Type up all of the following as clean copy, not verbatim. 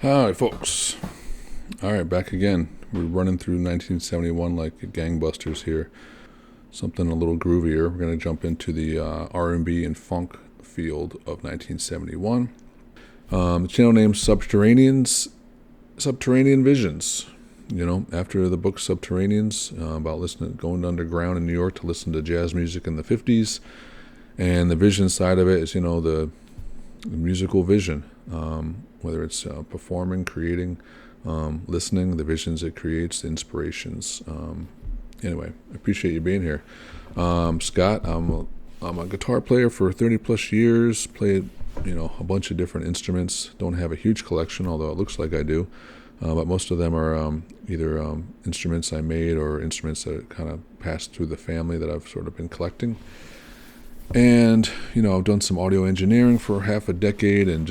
Hi, folks. All right, back again. We're running through 1971 like gangbusters here. Something a little groovier. We're going to jump into the R&B and funk field of 1971. The channel name Subterranean Visions. You know, after the book Subterraneans, about going underground in New York to listen to jazz music in the 50s. And the vision side of it is, the musical vision. Whether it's performing, creating, listening, the visions it creates, the inspirations. Anyway, I appreciate you being here. Scott, I'm a guitar player for 30 plus years, played, a bunch of different instruments. Don't have a huge collection, although it looks like I do. But most of them are either instruments I made or instruments that kind of passed through the family that I've sort of been collecting. And, I've done some audio engineering for half a decade and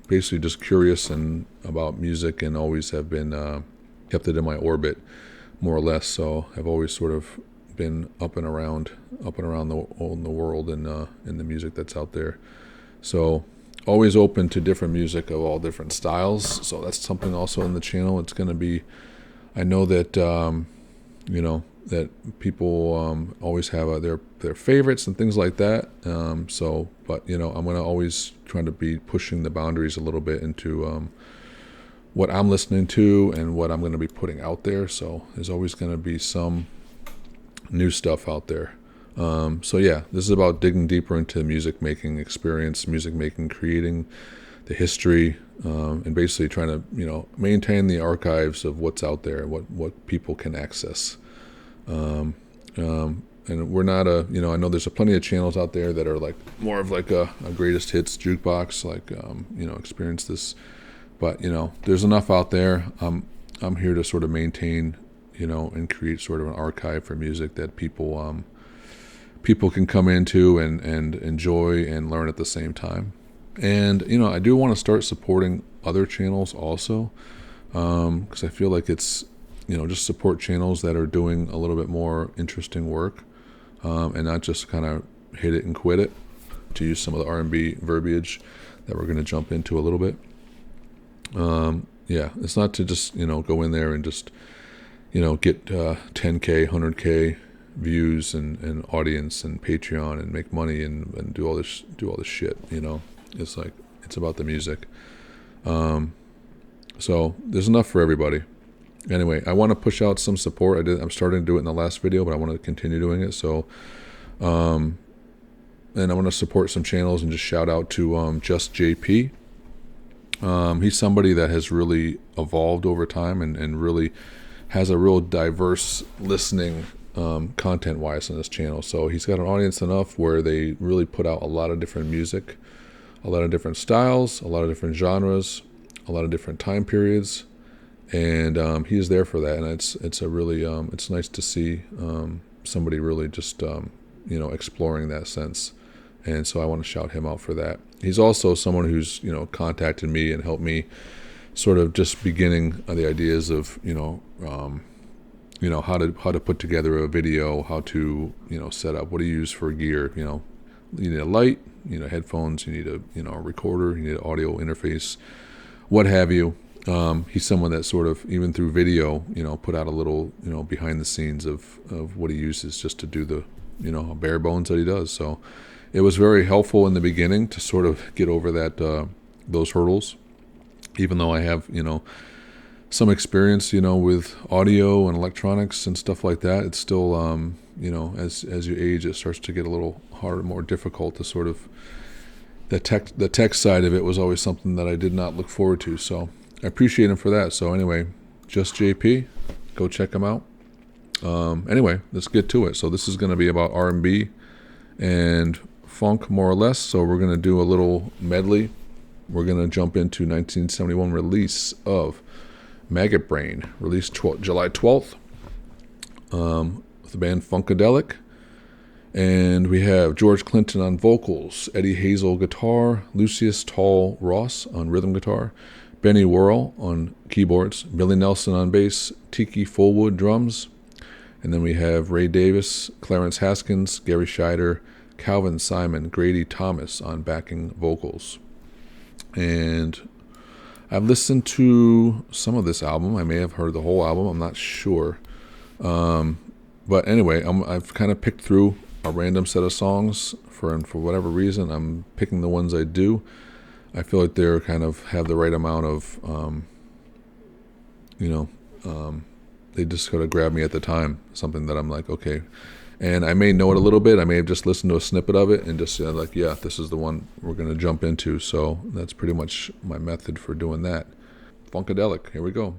basically just curious and about music, and always have been kept it in my orbit, more or less. So I've always sort of been up and around the world and in the music that's out there. So always open to different music of all different styles. So that's something also in the channel. It's going to be, I know that that people always have their favorites and things like that. But I'm going to always try to be pushing the boundaries a little bit into what I'm listening to and what I'm going to be putting out there. So there's always going to be some new stuff out there. This is about digging deeper into the music making experience, music making, creating the history, and basically trying to maintain the archives of what's out there, what people can access. And we're not I know there's plenty of channels out there that are like more of like a greatest hits jukebox, like, experience this, but, there's enough out there. I'm here to sort of maintain, and create sort of an archive for music that people can come into and enjoy and learn at the same time. And, I do want to start supporting other channels also, because I feel like it's, just support channels that are doing a little bit more interesting work, and not just kind of hit it and quit it, to use some of the R&B verbiage that we're going to jump into a little bit. It's not to just, go in there and just, get 10K, 100K views and audience and Patreon and make money and do all this shit. It's like, it's about the music. So there's enough for everybody. Anyway, I want to push out some support. I'm starting to do it in the last video, but I want to continue doing it. So, and I want to support some channels and just shout out to Just JP. He's somebody that has really evolved over time and really has a real diverse listening content-wise on this channel. So he's got an audience enough where they really put out a lot of different music, a lot of different styles, a lot of different genres, a lot of different time periods. And he is there for that, and it's a really it's nice to see somebody really just exploring that sense, and so I want to shout him out for that. He's also someone who's contacted me and helped me sort of just beginning the ideas of how to put together a video, how to set up, what do you use for gear. You need a light, headphones, you need a recorder, you need an audio interface, what have you. He's someone that sort of, even through video, put out a little, behind the scenes of what he uses just to do the, bare bones that he does. So it was very helpful in the beginning to sort of get over those hurdles, even though I have, some experience, with audio and electronics and stuff like that. It's still, as you age, it starts to get a little harder, more difficult to sort of, the tech side of it was always something that I did not look forward to. So I appreciate him for that. So anyway, Just JP, go check him out. Anyway, let's get to it. So this is going to be about R&B and funk, more or less. So we're going to do a little medley. We're going to jump into 1971 release of Maggot Brain, released July 12th, with the band Funkadelic. And we have George Clinton on vocals, Eddie Hazel guitar, Lucius Tall Ross on rhythm guitar, Benny Worrell on keyboards, Billy Nelson on bass, Tiki Fullwood drums, and then we have Ray Davis, Clarence Haskins, Gary Scheider, Calvin Simon, Grady Thomas on backing vocals. And I've listened to some of this album. I may have heard the whole album. I'm not sure. But anyway, I've kind of picked through a random set of songs for whatever reason. I'm picking the ones I do. I feel like they're kind of have the right amount of, they just kind of grab me at the time. Something that I'm like, okay. And I may know it a little bit. I may have just listened to a snippet of it and just said like, yeah, this is the one we're going to jump into. So that's pretty much my method for doing that. Funkadelic, here we go.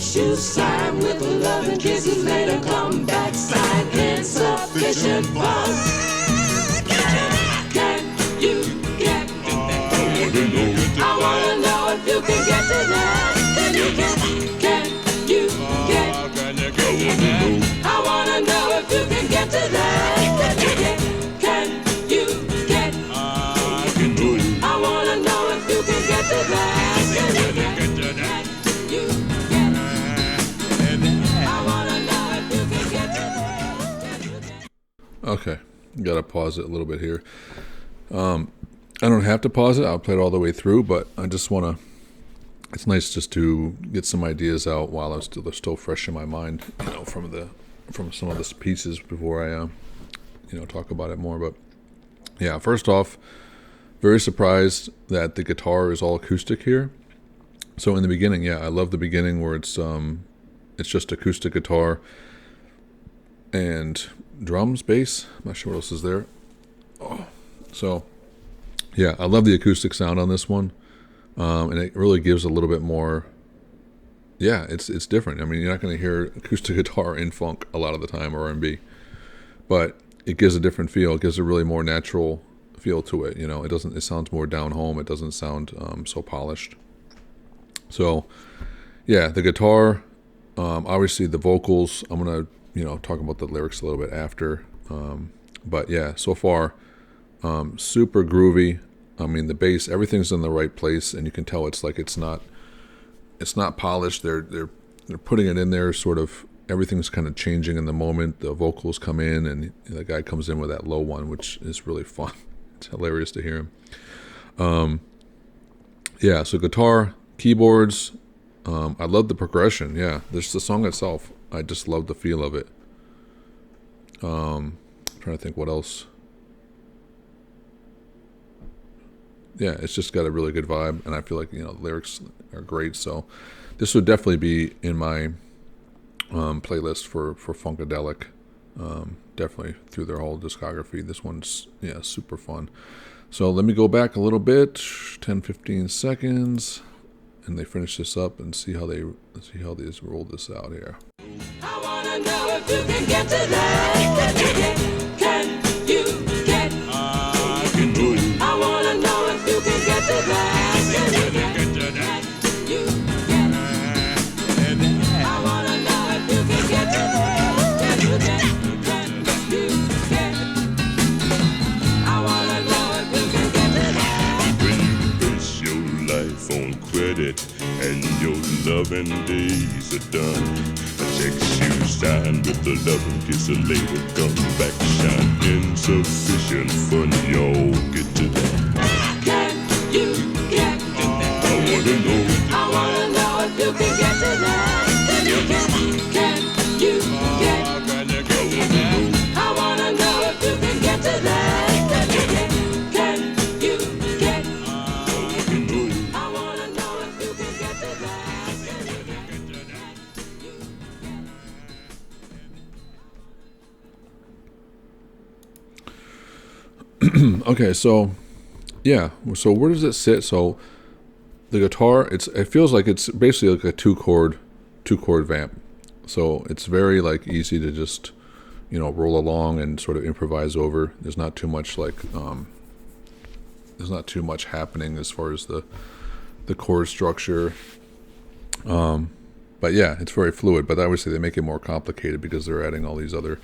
Shoes sign with love and kisses later come back sign insufficient funds. Can you get? I wanna know if you can get to that. Can you get? I wanna know if you can get to that. Can you get? I wanna know if you can get to that. Can you get? Okay, gotta pause it a little bit here. I don't have to pause it. I'll play it all the way through, but I just want to. It's nice just to get some ideas out while they're still fresh in my mind, from some of the pieces before I, talk about it more. But yeah, first off, very surprised that the guitar is all acoustic here. So in the beginning, yeah, I love the beginning where it's just acoustic guitar and drums, bass. I'm not sure what else is there. So yeah, I love the acoustic sound on this one, and it really gives a little bit more. Yeah, it's different. I mean, you're not going to hear acoustic guitar in funk a lot of the time or R&B, but it gives a different feel. It gives a really more natural feel to it. It sounds more down home. It doesn't sound so polished. So yeah, the guitar, obviously the vocals. I'm gonna talk about the lyrics a little bit after. But yeah, so far, super groovy. I mean, the bass, everything's in the right place, and you can tell it's not polished. They're putting it in there, sort of. Everything's kind of changing in the moment. The vocals come in, and the guy comes in with that low one, which is really fun. It's hilarious to hear him. Yeah, so guitar, keyboards. I love the progression. Yeah, there's the song itself. I just love the feel of it. I'm trying to think what else. Yeah, it's just got a really good vibe, and I feel like the lyrics are great. So this would definitely be in my playlist for Funkadelic. Definitely through their whole discography. This one's super fun. So let me go back a little bit, 10-15 seconds. And they finish this up and see how they roll this out here. I wanna know if you can get to that. Can you get? I can do it. I wanna know if you can get to that. Can you get? I wanna know if you can get to that. Can you get? I wanna know if you can get to that. When you base your life on credit and your loving days are done. A check you sign with the loving kiss a later come back shine. Insufficient fun, y'all get to that. Can you get to that? I wanna know. I wanna know if you can get to that. Can you get to that? I wanna know if you can get to that. Can you get? I wanna know if you can get to that. Okay, so yeah, so where does it sit? So the guitar, it feels like it's basically like a two chord vamp. So it's very like easy to just, roll along and sort of improvise over. There's not too much there's not too much happening as far as the chord structure. But yeah, it's very fluid. But obviously they make it more complicated because they're adding all these other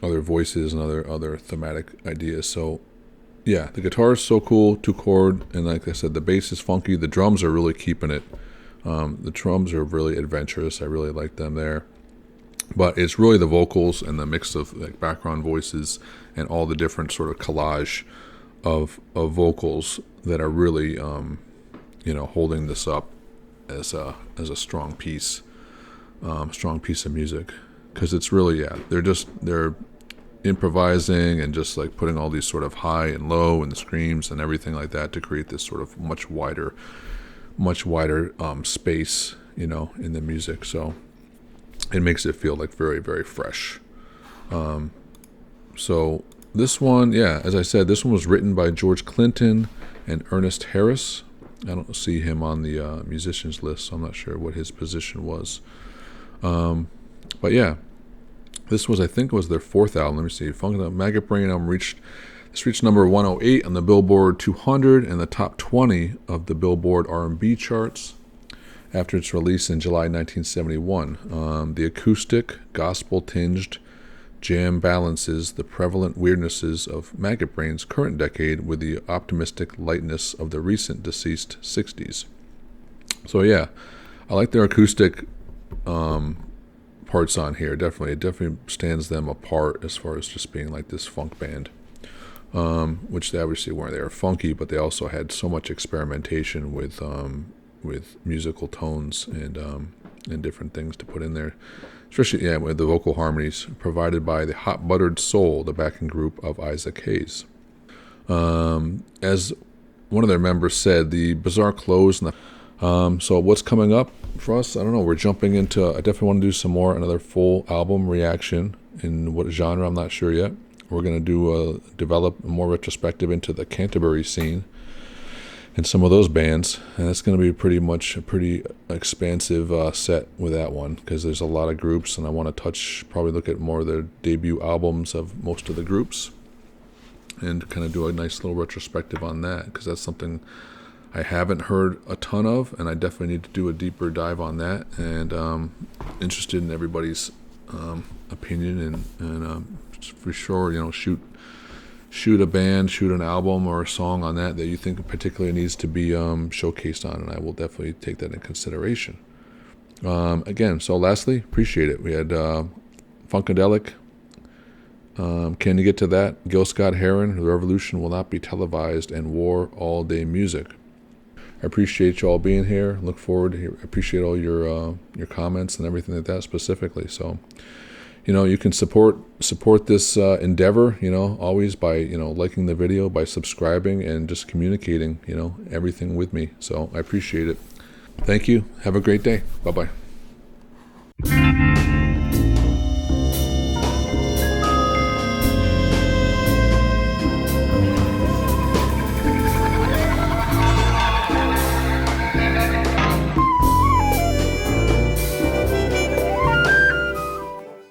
voices and other thematic ideas. So yeah, the guitar is so cool, two chord, and like I said, the bass is funky. The drums are really keeping it. The drums are really adventurous. I really like them there. But it's really the vocals and the mix of like background voices and all the different sort of collage of vocals that are really holding this up as a strong piece of music. Because it's really, they're improvising and just like putting all these sort of high and low and the screams and everything like that to create this sort of much wider space, in the music. So it makes it feel like very, very fresh. So this one, as I said, this one was written by George Clinton and Ernest Harris. I don't see him on the musicians list, so I'm not sure what his position was. But yeah, this was, I think, was their fourth album. Let me see. Funkadelic Maggot Brain album reached number 108 on the Billboard 200 and the top 20 of the Billboard R&B charts after its release in July 1971. The acoustic, gospel-tinged jam balances the prevalent weirdnesses of Maggot Brain's current decade with the optimistic lightness of the recent deceased 60s. So yeah, I like their acoustic parts on here. It definitely stands them apart as far as just being like this funk band, which they obviously weren't. They were funky, but they also had so much experimentation with musical tones and different things to put in there, especially with the vocal harmonies provided by the Hot Buttered Soul, the backing group of Isaac Hayes. As one of their members said, the bizarre close and so what's coming up for us? I don't know. We're jumping into, I definitely want to do another full album reaction. In what genre, I'm not sure yet. We're going to develop a more retrospective into the Canterbury scene and some of those bands. And it's going to be pretty much a pretty expansive set with that one, because there's a lot of groups, and I want to probably look at more of their debut albums of most of the groups and kind of do a nice little retrospective on that, because that's something I haven't heard a ton of, and I definitely need to do a deeper dive on that, and interested in everybody's opinion, and for sure, shoot a band, shoot an album or a song on that you think particularly needs to be showcased on, and I will definitely take that in consideration. Again, so lastly, appreciate it. We had Funkadelic, Can You Get to That? Gil Scott-Heron, The Revolution Will Not Be Televised, and War All Day Music. I appreciate you all being here. Look forward to appreciate all your comments and everything like that specifically. So, you can support this endeavor, always by, liking the video, by subscribing, and just communicating, everything with me. So I appreciate it. Thank you. Have a great day. Bye-bye.